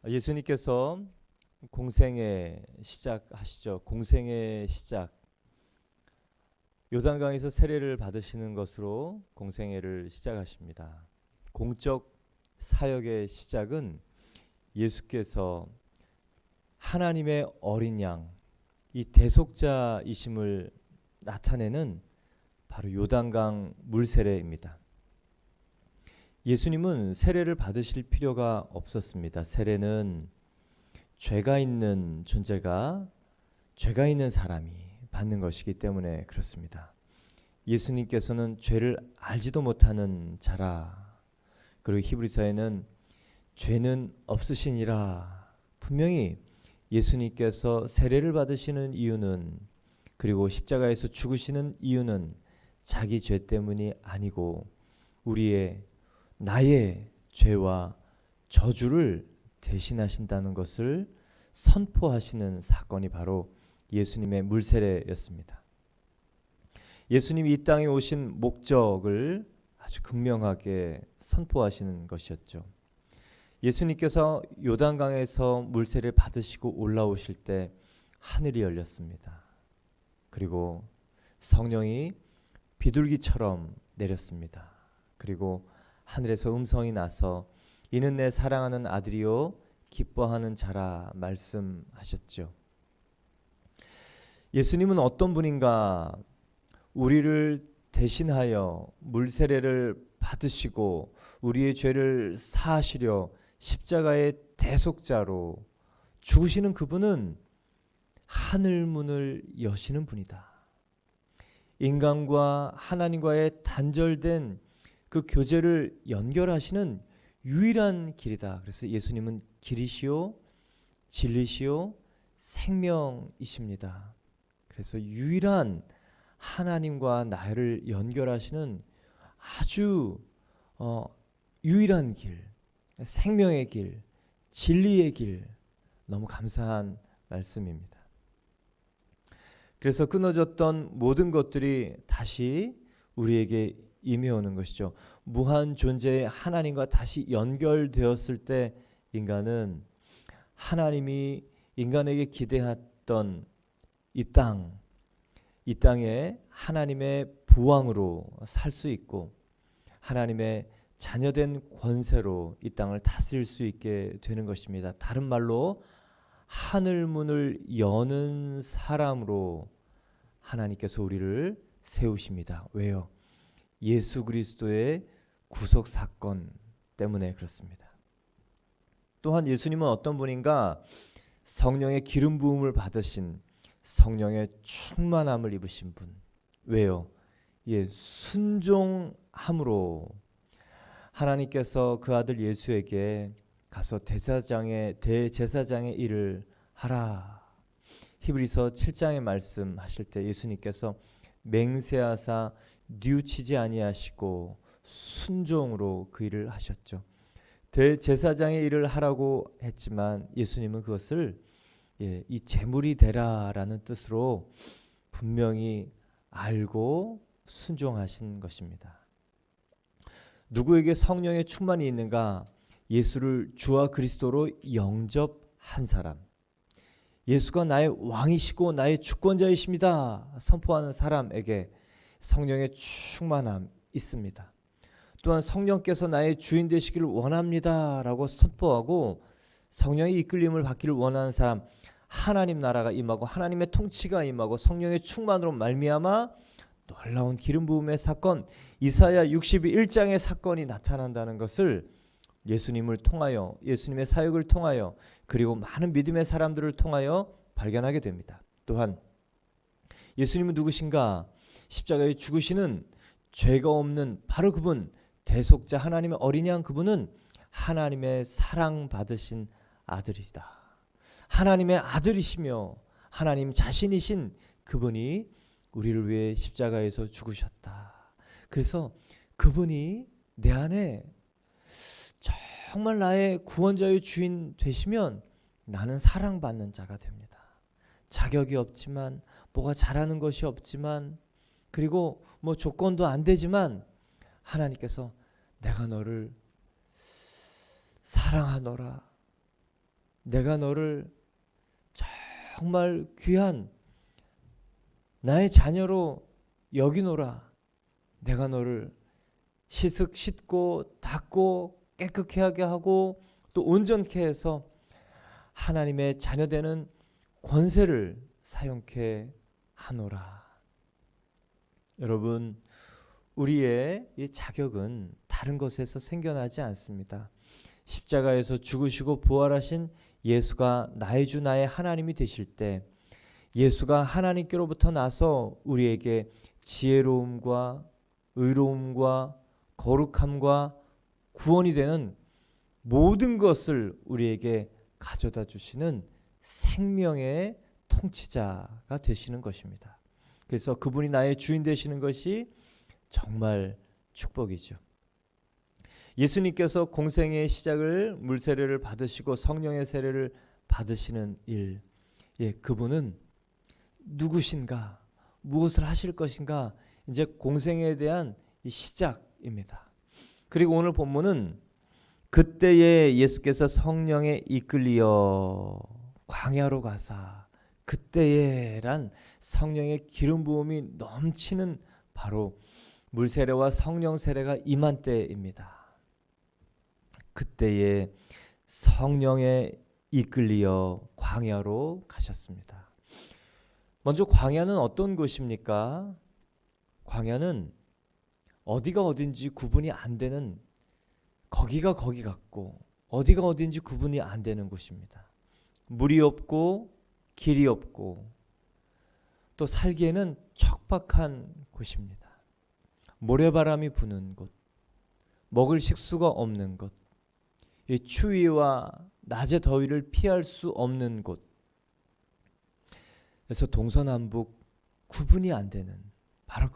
예수님께서 공생애 시작하시죠. 공생애 시작. 요단강에서 세례를 받으시는 것으로 공생애를 시작하십니다. 공적 사역의 시작은 예수께서 하나님의 어린 양, 이 대속자이심을 나타내는 바로 요단강 물세례입니다. 예수님은 세례를 받으실 필요가 없었습니다. 세례는 죄가 있는 존재가, 죄가 있는 사람이 받는 것이기 때문에 그렇습니다. 예수님께서는 죄를 알지도 못하는 자라. 그리고 히브리서에는 죄는 없으시니라. 분명히 예수님께서 세례를 받으시는 이유는, 그리고 십자가에서 죽으시는 이유는 자기 죄 때문이 아니고 나의 죄와 저주를 대신하신다는 것을 선포하시는 사건이 바로 예수님의 물세례였습니다. 예수님이 이 땅에 오신 목적을 아주 극명하게 선포하시는 것이었죠. 예수님께서 요단강에서 물세례를 받으시고 올라오실 때 하늘이 열렸습니다. 그리고 성령이 비둘기처럼 내렸습니다. 그리고 하늘에서 음성이 나서 이는 내 사랑하는 아들이요 기뻐하는 자라 말씀하셨죠. 예수님은 어떤 분인가? 우리를 대신하여 물세례를 받으시고 우리의 죄를 사하시려 십자가의 대속자로 죽으시는 그분은 하늘 문을 여시는 분이다. 인간과 하나님과의 단절된 그 교제를 연결하시는 유일한 길이다. 그래서 예수님은 길이시요 진리시요 생명이십니다. 그래서 유일한 하나님과 나를 연결하시는 아주 유일한 길, 생명의 길, 진리의 길, 너무 감사한 말씀입니다. 그래서 끊어졌던 모든 것들이 다시 우리에게 임해오는 것이죠. 무한 존재의 하나님과 다시 연결되었을 때 인간은 하나님이 인간에게 기대했던 이 땅에 하나님의 부왕으로 살 수 있고 하나님의 자녀된 권세로 이 땅을 다스릴 수 있게 되는 것입니다. 다른 말로 하늘 문을 여는 사람으로 하나님께서 우리를 세우십니다. 왜요? 예수 그리스도의 구속 사건 때문에 그렇습니다. 또한 예수님은 어떤 분인가? 성령의 기름 부음을 받으신, 성령의 충만함을 입으신 분. 왜요? 순종함으로 하나님께서 그 아들 예수에게 가서 대제사장의 일을 하라. 히브리서 7장에 말씀하실 때 예수님께서 맹세하사 뉘우치지 아니하시고 순종으로 그 일을 하셨죠. 대제사장의 일을 하라고 했지만 예수님은 그것을 이 제물이 되라라는 뜻으로 분명히 알고 순종하신 것입니다. 누구에게 성령의 충만이 있는가? 예수를 주와 그리스도로 영접한 사람, 예수가 나의 왕이시고 나의 주권자이십니다 선포하는 사람에게 성령의 충만함 있습니다. 또한 성령께서 나의 주인 되시기를 원합니다 라고 선포하고 성령의 이끌림을 받기를 원하는 사람, 하나님 나라가 임하고 하나님의 통치가 임하고 성령의 충만으로 말미암아 놀라운 기름 부음의 사건, 이사야 61장의 사건이 나타난다는 것을 예수님을 통하여, 예수님의 사역을 통하여, 그리고 많은 믿음의 사람들을 통하여 발견하게 됩니다. 또한 예수님은 누구신가? 십자가에 죽으시는 죄가 없는 바로 그분, 대속자 하나님의 어린 양, 그분은 하나님의 사랑받으신 아들이다. 하나님의 아들이시며 하나님 자신이신 그분이 우리를 위해 십자가에서 죽으셨다. 그래서 그분이 내 안에 정말 나의 구원자의 주인 되시면 나는 사랑받는 자가 됩니다. 자격이 없지만, 뭐가 잘하는 것이 없지만, 그리고 뭐 조건도 안 되지만 하나님께서 내가 너를 사랑하노라, 내가 너를 정말 귀한 나의 자녀로 여기노라. 내가 너를 씻고 닦고 깨끗게 하게 하고 또 온전케 해서 하나님의 자녀되는 권세를 사용케 하노라. 여러분, 우리의 이 자격은 다른 것에서 생겨나지 않습니다. 십자가에서 죽으시고 부활하신 예수가 나의 주 나의 하나님이 되실 때 예수가 하나님께로부터 나서 우리에게 지혜로움과 의로움과 거룩함과 구원이 되는 모든 것을 우리에게 가져다 주시는 생명의 통치자가 되시는 것입니다. 그래서 그분이 나의 주인 되시는 것이 정말 축복이죠. 예수님께서 공생의 시작을 물세례를 받으시고 성령의 세례를 받으시는 일, 그분은 누구신가, 무엇을 하실 것인가, 이제 공생에 대한 이 시작입니다. 그리고 오늘 본문은 그때에 예수께서 성령에 이끌리어 광야로 가사, 그때에란 성령의 기름 부음이 넘치는 바로 물세례와 성령 세례가 임한 때입니다. 그때에 성령에 이끌리어 광야로 가셨습니다. 먼저 광야는 어떤 곳입니까? 광야는 어디가 어딘지 구분이 안 되는, 거기가 거기 같고 어디가 어딘지 구분이 안 되는 곳입니다. 물이 없고 길이 없고 또 살기에는 척박한 곳입니다. 모래바람이 부는 곳, 먹을 식수가 없는 곳, 이 추위와 낮의 더위를 피할 수 없는 곳, 그래서 동서남북 구분이 안 되는 바로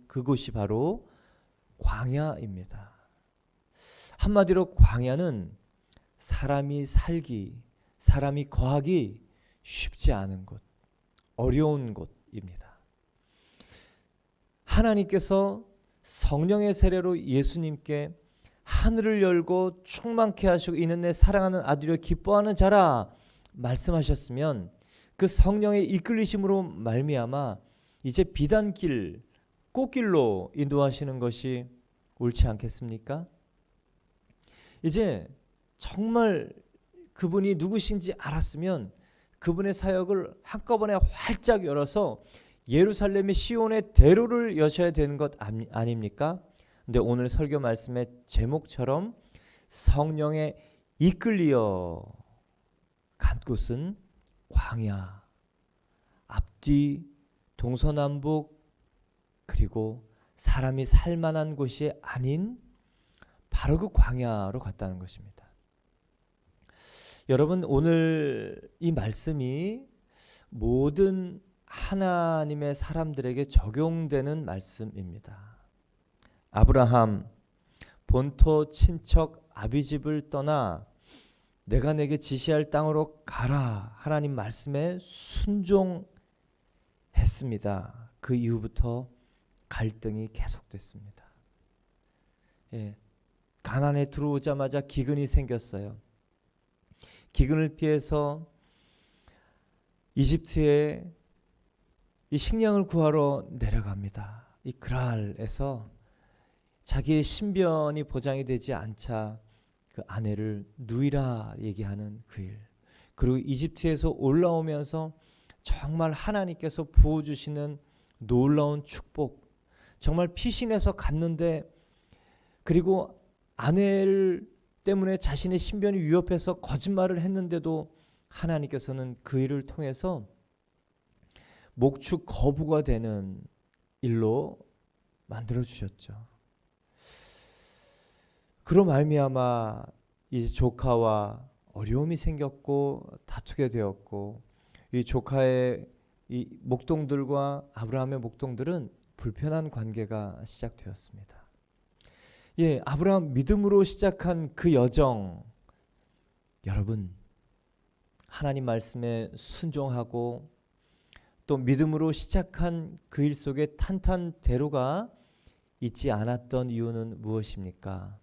그곳이 바로 광야입니다. 한마디로 광야는 사람이 살기, 사람이 거하기 쉽지 않은 곳, 어려운 곳입니다. 하나님께서 성령의 세례로 예수님께 하늘을 열고 충만케 하시고 이는 내 사랑하는 아들이여 기뻐하는 자라 말씀하셨으면 그 성령의 이끌리심으로 말미암아 이제 비단길, 꽃길로 인도하시는 것이 옳지 않겠습니까? 이제 정말 그분이 누구신지 알았으면 그분의 사역을 한꺼번에 활짝 열어서 예루살렘의 시온의 대로를 여셔야 되는 것 아닙니까? 근데 오늘 설교 말씀의 제목처럼 성령에 이끌리어 간 곳은 광야, 앞뒤 동서남북 그리고 사람이 살만한 곳이 아닌 바로 그 광야로 갔다는 것입니다. 여러분, 오늘 이 말씀이 모든 하나님의 사람들에게 적용되는 말씀입니다. 아브라함 본토 친척 아비집을 떠나 내가 내게 지시할 땅으로 가라 하나님 말씀에 순종했습니다. 그 이후부터 갈등이 계속됐습니다. 가나안에 들어오자마자 기근이 생겼어요. 기근을 피해서 이집트에 이 식량을 구하러 내려갑니다. 이 그랄에서 자기의 신변이 보장이 되지 않자 그 아내를 누이라 얘기하는 그 일, 그리고 이집트에서 올라오면서 정말 하나님께서 부어주시는 놀라운 축복, 정말 피신해서 갔는데 그리고 아내를 때문에 자신의 신변이 위협해서 거짓말을 했는데도 하나님께서는 그 일을 통해서 목축 거부가 되는 일로 만들어 주셨죠. 그로 말미암아 이 조카와 어려움이 생겼고 다투게 되었고 이 조카의 이 목동들과 아브라함의 목동들은 불편한 관계가 시작되었습니다. 아브라함 믿음으로 시작한 그 여정, 여러분 하나님 말씀에 순종하고 또 믿음으로 시작한 그 일 속에 탄탄대로가 있지 않았던 이유는 무엇입니까?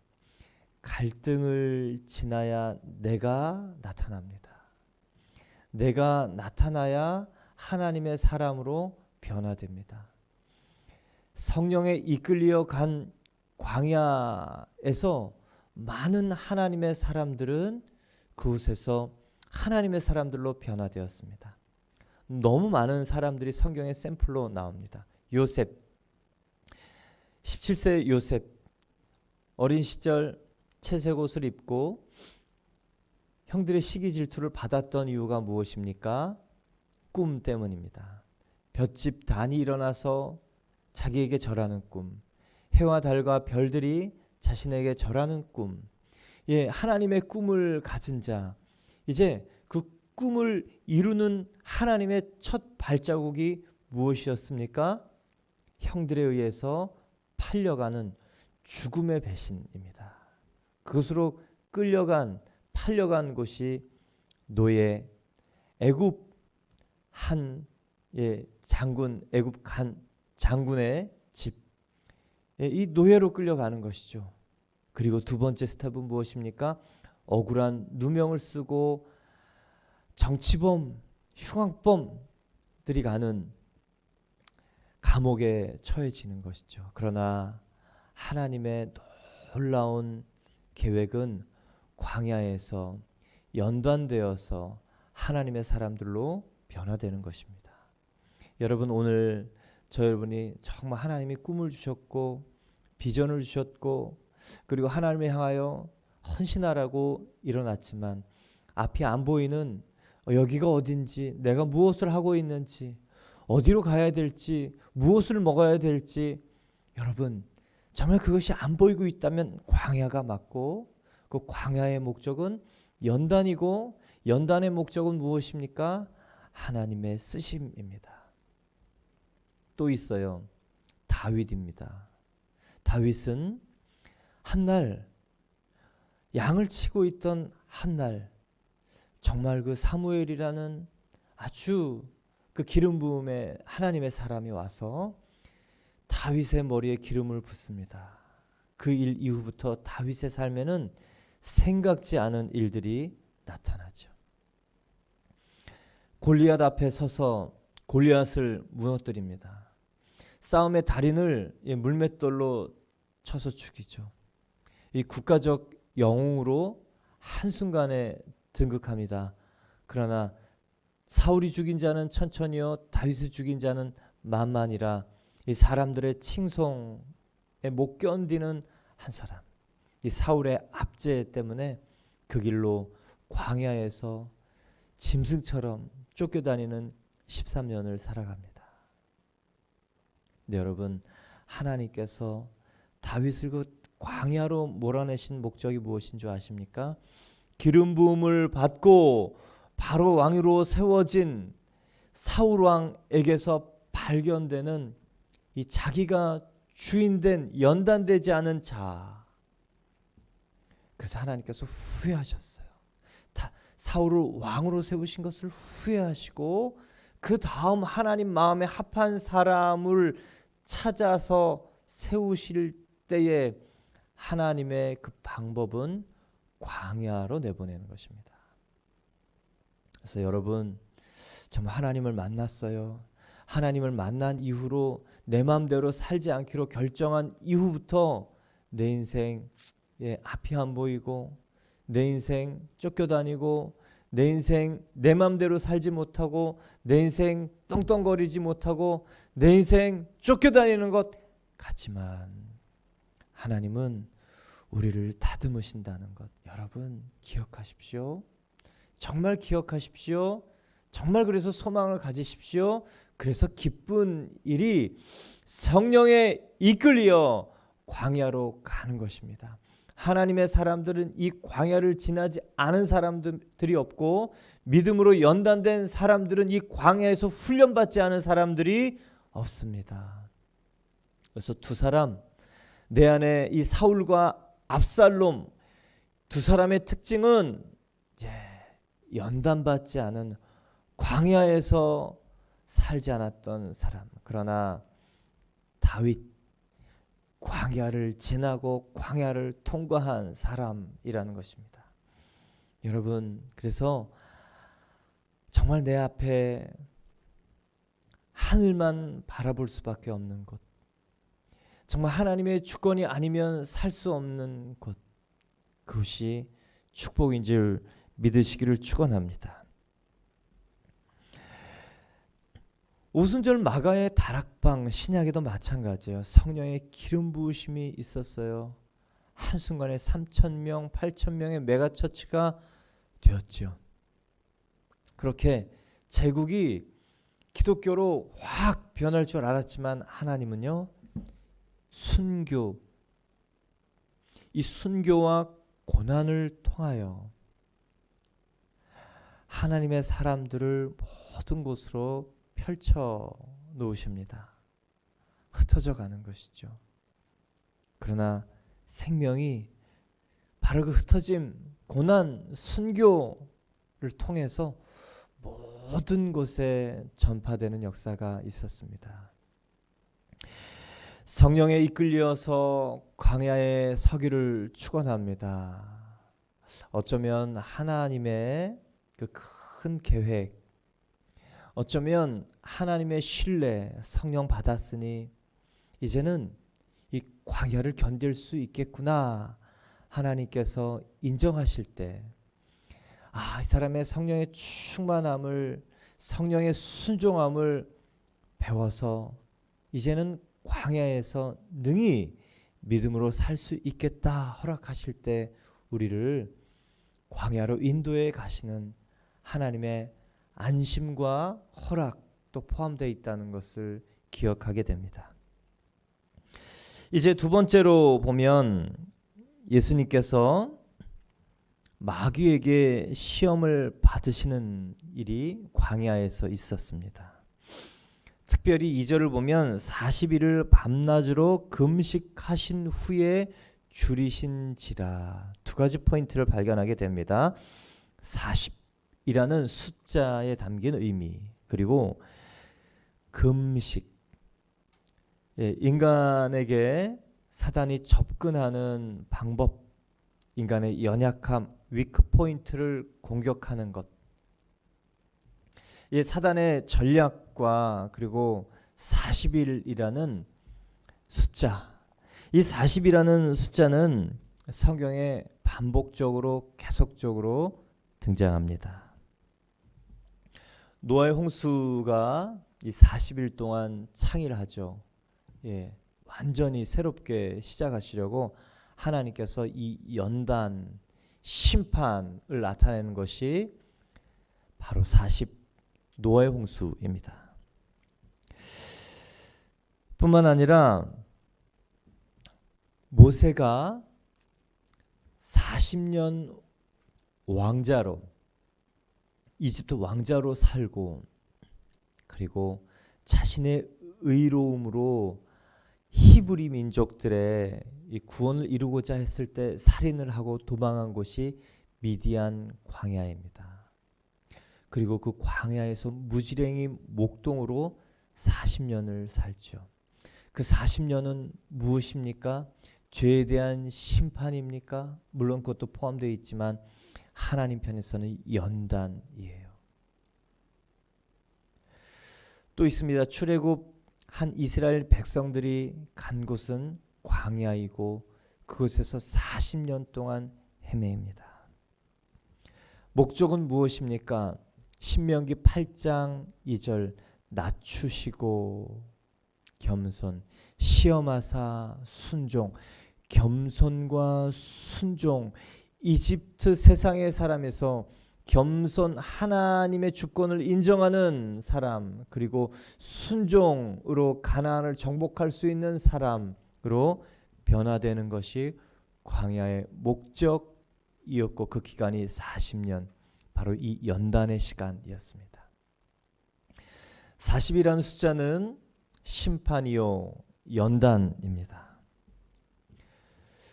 갈등을 지나야 내가 나타납니다. 내가 나타나야 하나님의 사람으로 변화됩니다. 성령에 이끌려 간 광야에서 많은 하나님의 사람들은 그곳에서 하나님의 사람들로 변화되었습니다. 너무 많은 사람들이 성경의 샘플로 나옵니다. 요셉, 17세 요셉, 어린 시절 채색 옷을 입고 형들의 시기 질투를 받았던 이유가 무엇입니까? 꿈 때문입니다. 볏짚 단이 일어나서 자기에게 절하는 꿈, 해와 달과 별들이 자신에게 절하는 꿈. 예, 하나님의 꿈을 가진 자, 이제 그 꿈을 이루는 하나님의 첫 발자국이 무엇이었습니까? 형들에 의해서 팔려가는 죽음의 배신입니다. 그것으로 팔려간 곳이 노예, 애굽 한 장군, 애굽 한 장군의 집, 이 노예로 끌려가는 것이죠. 그리고 두 번째 스텝은 무엇입니까? 억울한 누명을 쓰고 정치범, 흉악범들이 가는 감옥에 처해지는 것이죠. 그러나 하나님의 놀라운 계획은 광야에서 연단되어서 하나님의 사람들로 변화되는 것입니다. 여러분, 오늘 저 여러분이 정말 하나님이 꿈을 주셨고 비전을 주셨고 그리고 하나님을 향하여 헌신하라고 일어났지만 앞이 안 보이는 여기가 어딘지, 내가 무엇을 하고 있는지, 어디로 가야 될지, 무엇을 먹어야 될지, 여러분 정말 그것이 안 보이고 있다면 광야가 맞고, 그 광야의 목적은 연단이고, 연단의 목적은 무엇입니까? 하나님의 쓰심입니다. 또 있어요. 다윗입니다. 다윗은 한날 양을 치고 있던 한날 정말 그 사무엘이라는 아주 그 기름 부음의 하나님의 사람이 와서 다윗의 머리에 기름을 붓습니다. 그 일 이후부터 다윗의 삶에는 생각지 않은 일들이 나타나죠. 골리앗 앞에 서서 골리앗을 무너뜨립니다. 싸움의 달인을 물맷돌로 쳐서 죽이죠. 이 국가적 영웅으로 한순간에 등극합니다. 그러나 사울이 죽인 자는 천천히요 다윗이 죽인 자는 만만이라, 이 사람들의 칭송에 못 견디는 한 사람, 이 사울의 압제 때문에 그 길로 광야에서 짐승처럼 쫓겨다니는 13년을 살아갑니다. 네, 여러분, 하나님께서 다윗을 그 광야로 몰아내신 목적이 무엇인 줄 아십니까? 기름 부음을 받고 바로 왕위로 세워진 사울 왕에게서 발견되는 이 자기가 주인된 연단되지 않은 자, 그래서 하나님께서 후회하셨어요. 사울을 왕으로 세우신 것을 후회하시고 그 다음 하나님 마음에 합한 사람을 찾아서 세우실 때에 하나님의 그 방법은 광야로 내보내는 것입니다. 그래서 여러분, 정말 하나님을 만났어요. 하나님을 만난 이후로 내 마음대로 살지 않기로 결정한 이후부터 내 인생 앞이 안 보이고, 내 인생 쫓겨다니고, 내 인생 내 마음대로 살지 못하고, 내 인생 떵떵거리지 못하고, 내 인생 쫓겨다니는 것 같지만 하나님은 우리를 다듬으신다는 것, 여러분 기억하십시오. 정말 기억하십시오. 정말 그래서 소망을 가지십시오. 그래서 기쁜 일이 성령에 이끌려 광야로 가는 것입니다. 하나님의 사람들은 이 광야를 지나지 않은 사람들이 없고, 믿음으로 연단된 사람들은 이 광야에서 훈련받지 않은 사람들이 없습니다. 그래서 두 사람, 내 안에 이 사울과 압살롬 두 사람의 특징은 이제 연단받지 않은 광야에서 살지 않았던 사람. 그러나 다윗, 광야를 지나고 광야를 통과한 사람이라는 것입니다. 여러분, 그래서 정말 내 앞에 하늘만 바라볼 수밖에 없는 곳, 정말 하나님의 주권이 아니면 살 수 없는 곳, 그것이 축복인 줄 믿으시기를 축원합니다. 오순절 마가의 다락방, 신약에도 마찬가지예요. 성령의 기름 부으심이 있었어요. 한순간에 3,000명, 8,000명의 메가처치가 되었죠. 그렇게 제국이 기독교로 확 변할 줄 알았지만 하나님은요, 순교, 이 순교와 고난을 통하여 하나님의 사람들을 모든 곳으로 펼쳐 놓으십니다. 흩어져 가는 것이죠. 그러나 생명이 바로 그 흩어짐, 고난, 순교를 통해서 모든 곳에 전파되는 역사가 있었습니다. 성령에 이끌려서 광야에 서기를 축원합니다. 어쩌면 하나님의 그 큰 계획, 어쩌면 하나님의 신뢰, 성령 받았으니 이제는 이 광야를 견딜 수 있겠구나 하나님께서 인정하실 때, 이 사람의 성령의 충만함을, 성령의 순종함을 배워서 이제는 광야에서 능히 믿음으로 살 수 있겠다 허락하실 때 우리를 광야로 인도해 가시는 하나님의 안심과 허락도 포함되어 있다는 것을 기억하게 됩니다. 이제 두 번째로 보면 예수님께서 마귀에게 시험을 받으시는 일이 광야에서 있었습니다. 특별히 2절을 보면 40일을 밤낮으로 금식하신 후에 줄이신지라, 두 가지 포인트를 발견하게 됩니다. 40이라는 숫자에 담긴 의미, 그리고 금식, 인간에게 사단이 접근하는 방법, 인간의 연약함, 위크 포인트를 공격하는 것, 이 사단의 전략과 그리고 40일이라는 숫자, 이 40이라는 숫자는 성경에 반복적으로 계속적으로 등장합니다. 노아의 홍수가 이 40일 동안 창일하죠. 완전히 새롭게 시작하시려고 하나님께서 이 연단, 심판을 나타내는 것이 바로 40 노아의 홍수입니다. 뿐만 아니라 모세가 40년 왕자로, 이집트 왕자로 살고, 그리고 자신의 의로움으로 히브리 민족들의 이 구원을 이루고자 했을 때 살인을 하고 도망한 곳이 미디안 광야입니다. 그리고 그 광야에서 무지랭이 목동으로 40년을 살죠. 그 40년은 무엇입니까? 죄에 대한 심판입니까? 물론 그것도 포함되어 있지만 하나님 편에서는 연단이에요. 또 있습니다. 출애굽 한 이스라엘 백성들이 간 곳은 광야이고 그곳에서 40년 동안 헤매입니다. 목적은 무엇입니까? 신명기 8장 2절, 낮추시고 겸손, 시험하사 순종, 겸손과 순종, 이집트 세상의 사람에서 겸손, 하나님의 주권을 인정하는 사람, 그리고 순종으로 가나안을 정복할 수 있는 사람으로 변화되는 것이 광야의 목적이었고, 그 기간이 40년, 바로 이 연단의 시간이었습니다. 40이라는 숫자는 심판이요 연단입니다.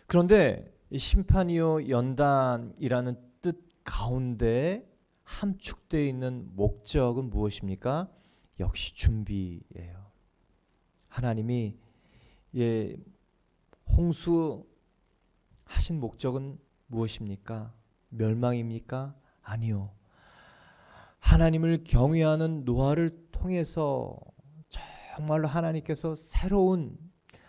그런데 이 심판이요 연단이라는 뜻 가운데 함축되어 있는 목적은 무엇입니까? 역시 준비예요. 하나님이 홍수 하신 목적은 무엇입니까? 멸망입니까? 아니요. 하나님을 경외하는 노아를 통해서 정말로 하나님께서 새로운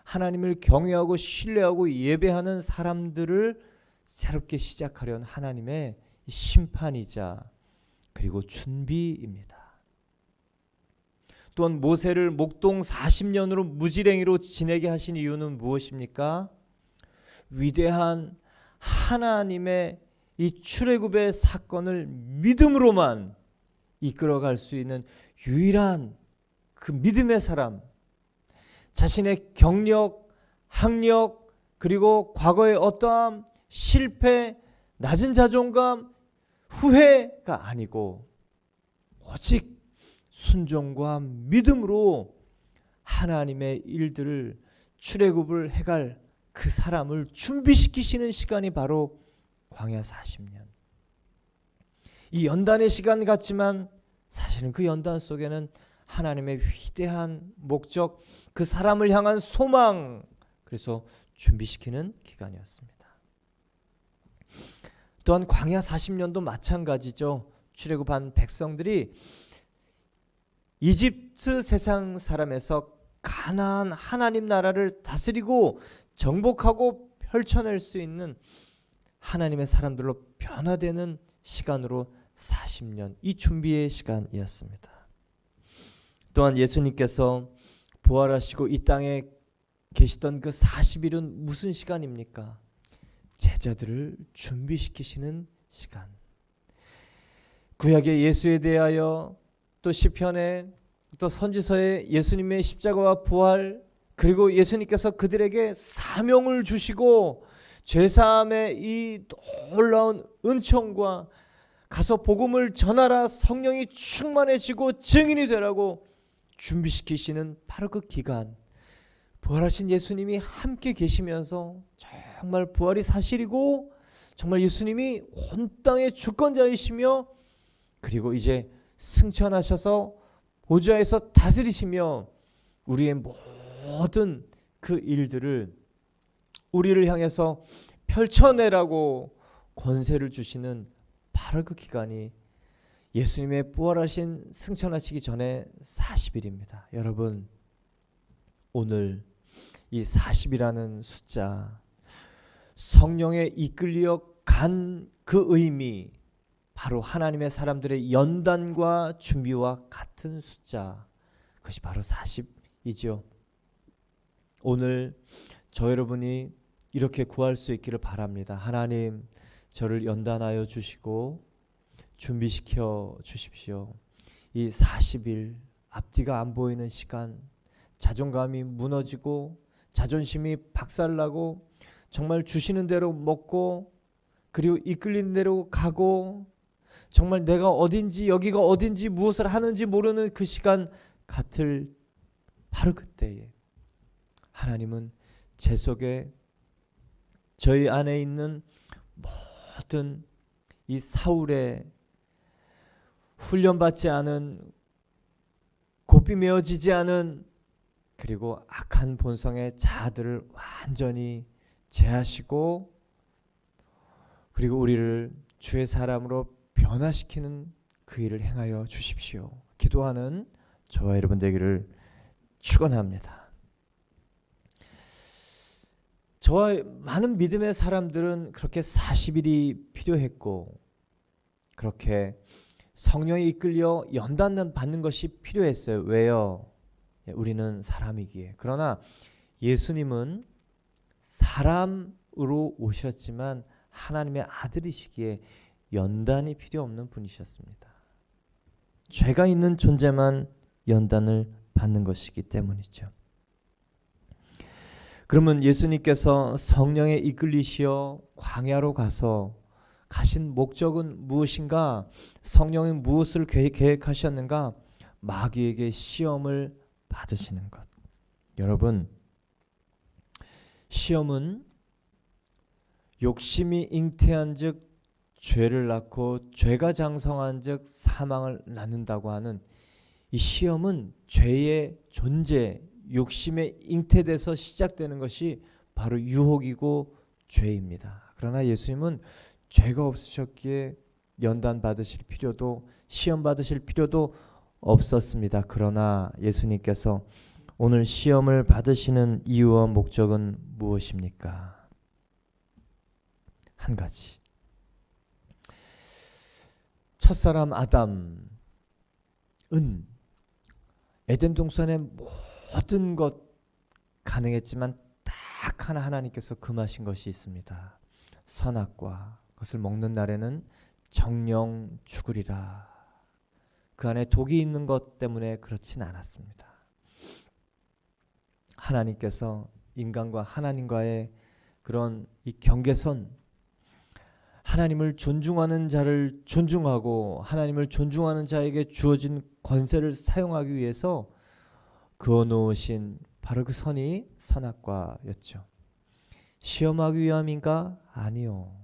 하나님을 경외하고 신뢰하고 예배하는 사람들을 새롭게 시작하려는 하나님의 심판이자 그리고 준비입니다. 또한 모세를 목동 40년으로 무지랭이로 지내게 하신 이유는 무엇입니까? 위대한 하나님의 이 출애굽의 사건을 믿음으로만 이끌어갈 수 있는 유일한 그 믿음의 사람, 자신의 경력, 학력, 그리고 과거의 어떠함, 실패, 낮은 자존감, 후회가 아니고 오직 순종과 믿음으로 하나님의 일들을 출애굽을 해갈 그 사람을 준비시키시는 시간이 바로 광야 40년. 이 연단의 시간 같지만 사실은 그 연단 속에는 하나님의 위대한 목적, 그 사람을 향한 소망, 그래서 준비시키는 기간이었습니다. 또한 광야 40년도 마찬가지죠. 출애굽한 백성들이 이집트 세상 사람에서 가나안 하나님 나라를 다스리고 정복하고 펼쳐낼 수 있는 하나님의 사람들로 변화되는 시간으로 40년, 이 준비의 시간이었습니다. 또한 예수님께서 부활하시고 이 땅에 계시던 그 40일은 무슨 시간입니까? 제자들을 준비시키시는 시간. 구약의 예수에 대하여 또 시편에 또 선지서에 예수님의 십자가와 부활, 그리고 예수님께서 그들에게 사명을 주시고 죄사함의 이 놀라운 은총과 가서 복음을 전하라, 성령이 충만해지고 증인이 되라고 준비시키시는 바로 그 기간, 부활하신 예수님이 함께 계시면서 정말 부활이 사실이고 정말 예수님이 온 땅의 주권자이시며 그리고 이제 승천하셔서 보좌에서 다스리시며 우리의 모든 그 일들을 우리를 향해서 펼쳐내라고 권세를 주시는 바로 그 기간이 예수님의 부활하신 승천하시기 전에 40일입니다. 여러분, 오늘 이 40이라는 숫자, 성령에 이끌려 간 그 의미, 바로 하나님의 사람들의 연단과 준비와 같은 숫자, 그것이 바로 40이죠. 오늘 저 여러분이 이렇게 구할 수 있기를 바랍니다. 하나님, 저를 연단하여 주시고 준비시켜 주십시오. 이 40일 앞뒤가 안 보이는 시간, 자존감이 무너지고 자존심이 박살나고 정말 주시는 대로 먹고 그리고 이끌리는 대로 가고 정말 내가 어딘지 여기가 어딘지 무엇을 하는지 모르는 그 시간 같을 바로 그때에 하나님은 제 속에 저희 안에 있는 모든 이 사울의 훈련받지 않은 곱비 메어지지 않은 그리고 악한 본성의 자아들을 완전히 제하시고 그리고 우리를 주의 사람으로 변화시키는 그 일을 행하여 주십시오. 기도하는 저와 여러분 되기를 축원합니다. 저와 많은 믿음의 사람들은 그렇게 40일이 필요했고 그렇게 성령에 이끌려 연단 받는 것이 필요했어요. 왜요? 우리는 사람이기에. 그러나 예수님은 사람으로 오셨지만 하나님의 아들이시기에 연단이 필요 없는 분이셨습니다. 죄가 있는 존재만 연단을 받는 것이기 때문이죠. 그러면 예수님께서 성령에 이끌리시어 광야로 가신 목적은 무엇인가? 성령이 무엇을 계획하셨는가? 마귀에게 시험을 받으시는 것. 여러분, 시험은 욕심이 잉태한 즉 죄를 낳고 죄가 장성한 즉 사망을 낳는다고 하는 이 시험은 죄의 존재, 욕심에 잉태돼서 시작되는 것이 바로 유혹이고 죄입니다. 그러나 예수님은 죄가 없으셨기에 연단 받으실 필요도 시험 받으실 필요도 없었습니다. 그러나 예수님께서 오늘 시험을 받으시는 이유와 목적은 무엇입니까? 한 가지. 첫사람 아담은 에덴 동산의 모든 것 가능했지만 딱 하나 하나님께서 금하신 것이 있습니다. 선악과 그것을 먹는 날에는 정령 죽으리라. 그 안에 독이 있는 것 때문에 그렇진 않았습니다. 하나님께서 인간과 하나님과의 그런 이 경계선, 하나님을 존중하는 자를 존중하고 하나님을 존중하는 자에게 주어진 권세를 사용하기 위해서 그어놓으신 바로 그 선이 선악과였죠. 시험하기 위함인가? 아니요.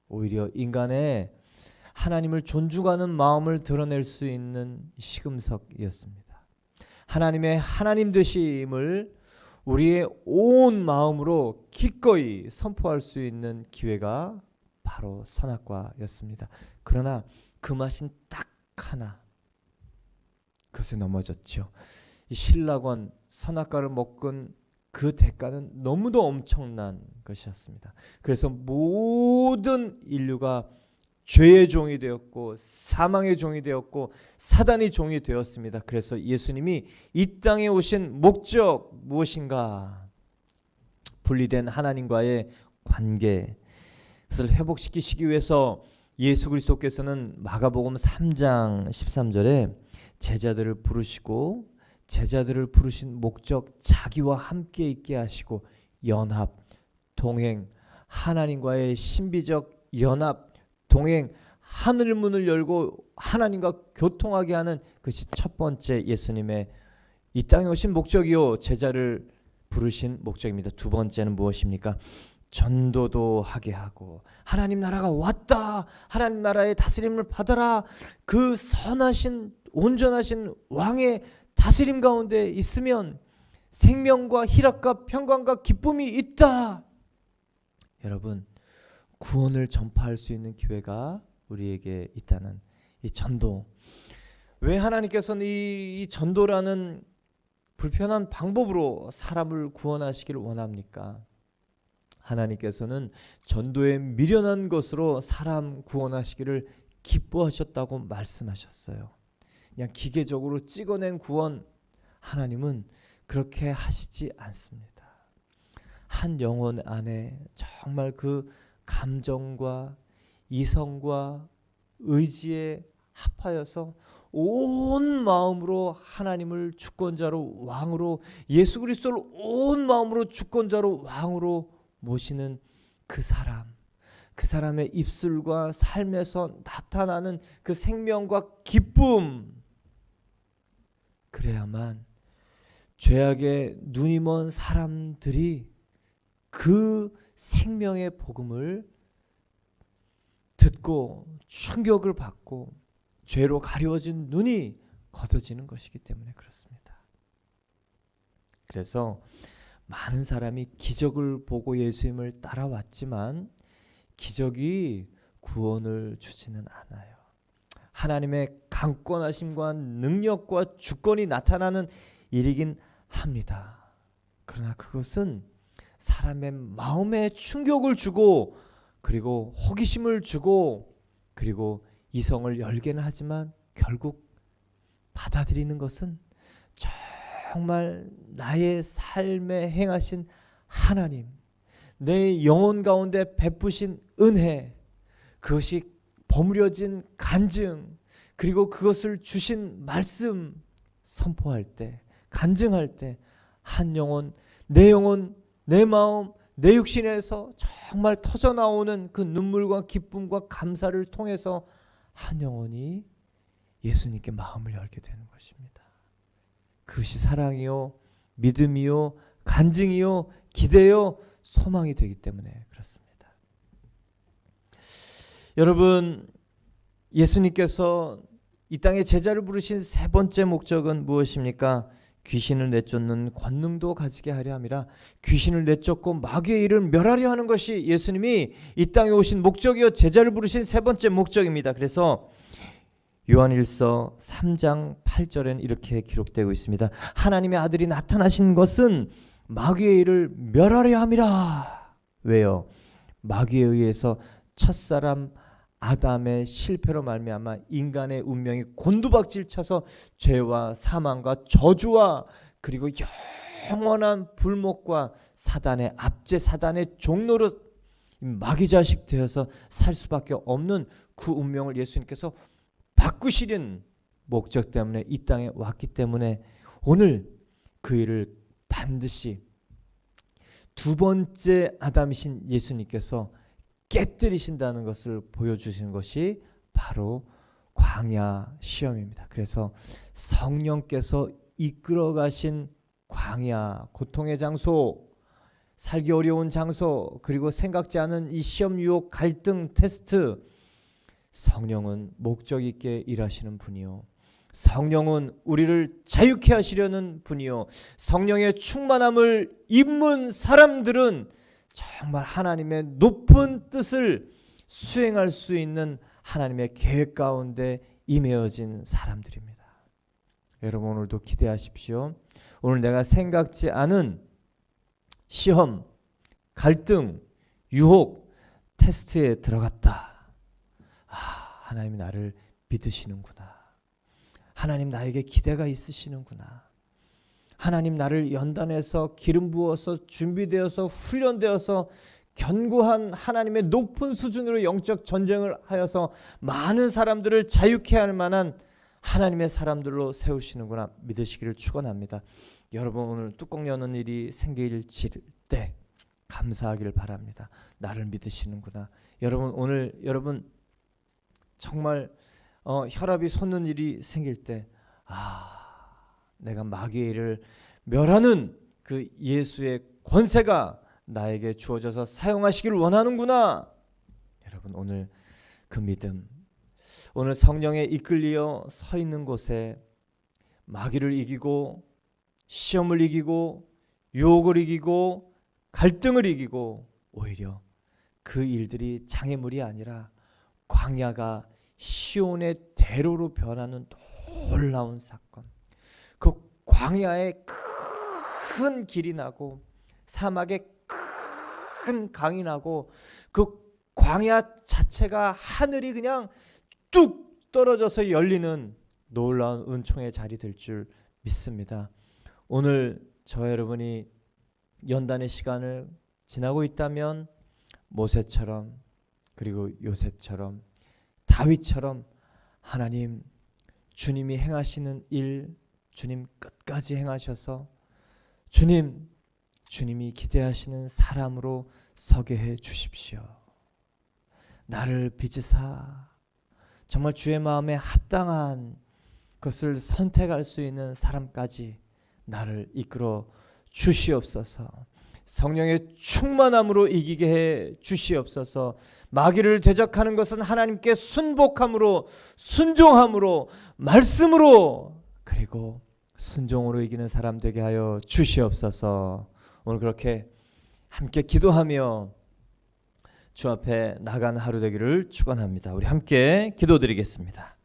오히려 인간의 하나님을 존중하는 마음을 드러낼 수 있는 시금석이었습니다. 하나님의 하나님 되심을 우리의 온 마음으로 기꺼이 선포할 수 있는 기회가 바로 선악과였습니다. 그러나 그 맛은 딱 하나, 그것에 넘어졌죠. 이 신라권 선악과를 먹은 그 대가는 너무도 엄청난 것이었습니다. 그래서 모든 인류가 죄의 종이 되었고 사망의 종이 되었고 사단의 종이 되었습니다. 그래서 예수님이 이 땅에 오신 목적 무엇인가? 분리된 하나님과의 관계, 그것을 회복시키시기 위해서 예수 그리스도께서는 마가복음 3장 13절에 제자들을 부르시고 제자들을 부르신 목적, 자기와 함께 있게 하시고 연합, 동행, 하나님과의 신비적 연합, 동행, 하늘 문을 열고 하나님과 교통하게 하는 것이 첫 번째 예수님의 이 땅에 오신 목적이요, 제자를 부르신 목적입니다. 두 번째는 무엇입니까? 전도도 하게 하고 하나님 나라가 왔다, 하나님 나라의 다스림을 받아라, 그 선하신 온전하신 왕의 다스림 가운데 있으면 생명과 희락과 평강과 기쁨이 있다. 여러분, 구원을 전파할 수 있는 기회가 우리에게 있다는 이 전도. 왜 하나님께서는 이 전도라는 불편한 방법으로 사람을 구원하시기를 원합니까? 하나님께서는 전도에 미련한 것으로 사람 구원하시기를 기뻐하셨다고 말씀하셨어요. 그냥 기계적으로 찍어낸 구원, 하나님은 그렇게 하시지 않습니다. 한 영혼 안에 정말 그 감정과 이성과 의지에 합하여서 온 마음으로 하나님을 주권자로 왕으로, 예수 그리스도를 온 마음으로 주권자로 왕으로 모시는 그 사람, 그 사람의 입술과 삶에서 나타나는 그 생명과 기쁨, 그래야만 죄악에 눈이 먼 사람들이 그 생명의 복음을 듣고 충격을 받고 죄로 가려워진 눈이 거둬지는 것이기 때문에 그렇습니다. 그래서 많은 사람이 기적을 보고 예수님을 따라왔지만 기적이 구원을 주지는 않아요. 하나님의 강권하심과 능력과 주권이 나타나는 일이긴 합니다. 그러나 그것은 사람의 마음에 충격을 주고 그리고 호기심을 주고 그리고 이성을 열게는 하지만 결국 받아들이는 것은 정말 나의 삶에 행하신 하나님, 내 영혼 가운데 베푸신 은혜, 그것이 버무려진 간증, 그리고 그것을 주신 말씀 선포할 때, 간증할 때 한 영혼, 내 마음, 내 육신에서 정말 터져나오는 그 눈물과 기쁨과 감사를 통해서 한 영혼이 예수님께 마음을 열게 되는 것입니다. 그것이 사랑이요, 믿음이요, 간증이요, 기대요, 소망이 되기 때문에 그렇습니다. 여러분, 예수님께서 이 땅에 제자를 부르신 세 번째 목적은 무엇입니까? 귀신을 내쫓는 권능도 가지게 하려 함이라. 귀신을 내쫓고 마귀의 일을 멸하려 하는 것이 예수님이 이 땅에 오신 목적이요 제자를 부르신 세 번째 목적입니다. 그래서 요한일서 3장 8절에는 이렇게 기록되고 있습니다. 하나님의 아들이 나타나신 것은 마귀의 일을 멸하려 함이라. 왜요? 마귀에 의해서 첫사람 아담의 실패로 말미암아 인간의 운명이 곤두박질 쳐서 죄와 사망과 저주와 그리고 영원한 불목과 사단의 압제, 사단의 종로로 마귀 자식 되어서 살 수밖에 없는 그 운명을 예수님께서 바꾸시는 목적 때문에 이 땅에 왔기 때문에 오늘 그 일을 반드시 두 번째 아담이신 예수님께서 깨뜨리신다는 것을 보여주시는 것이 바로 광야 시험입니다. 그래서 성령께서 이끌어 가신 광야, 고통의 장소, 살기 어려운 장소, 그리고 생각지 않은 이 시험, 유혹, 갈등, 테스트, 성령은 목적 있게 일하시는 분이요, 성령은 우리를 자유케 하시려는 분이요, 성령의 충만함을 입은 사람들은 정말 하나님의 높은 뜻을 수행할 수 있는 하나님의 계획 가운데 임해어진 사람들입니다. 여러분 오늘도 기대하십시오. 오늘 내가 생각지 않은 시험, 갈등, 유혹, 테스트에 들어갔다. 하나님이 나를 믿으시는구나. 하나님 나에게 기대가 있으시는구나. 하나님 나를 연단해서 기름 부어서 준비되어서 훈련되어서 견고한 하나님의 높은 수준으로 영적 전쟁을 하여서 많은 사람들을 자유케 할 만한 하나님의 사람들로 세우시는구나 믿으시기를 축원합니다. 여러분 오늘 뚜껑 여는 일이 생길 때 감사하기를 바랍니다. 나를 믿으시는구나. 여러분 오늘 여러분 정말 혈압이 솟는 일이 생길 때 내가 마귀의 일을 멸하는 그 예수의 권세가 나에게 주어져서 사용하시기를 원하는구나. 여러분 오늘 그 믿음, 오늘 성령에 이끌려 서 있는 곳에 마귀를 이기고 시험을 이기고 유혹을 이기고 갈등을 이기고 오히려 그 일들이 장애물이 아니라 광야가 시온의 대로로 변하는 놀라운 사건, 그 광야에 큰 길이 나고 사막에 큰 강이 나고 그 광야 자체가 하늘이 그냥 뚝 떨어져서 열리는 놀라운 은총의 자리 될 줄 믿습니다. 오늘 저 여러분이 연단의 시간을 지나고 있다면 모세처럼 그리고 요셉처럼 다윗처럼 하나님 주님이 행하시는 일 주님 끝까지 행하셔서 주님이 기대하시는 사람으로 서게 해 주십시오. 나를 빚으사 정말 주의 마음에 합당한 것을 선택할 수 있는 사람까지 나를 이끌어 주시옵소서. 성령의 충만함으로 이기게 해 주시옵소서. 마귀를 대적하는 것은 하나님께 순복함으로 순종함으로 말씀으로 그리고 순종으로 이기는 사람 되게 하여 주시옵소서. 오늘 그렇게 함께 기도하며 주 앞에 나간 하루 되기를 축원합니다. 우리 함께 기도드리겠습니다.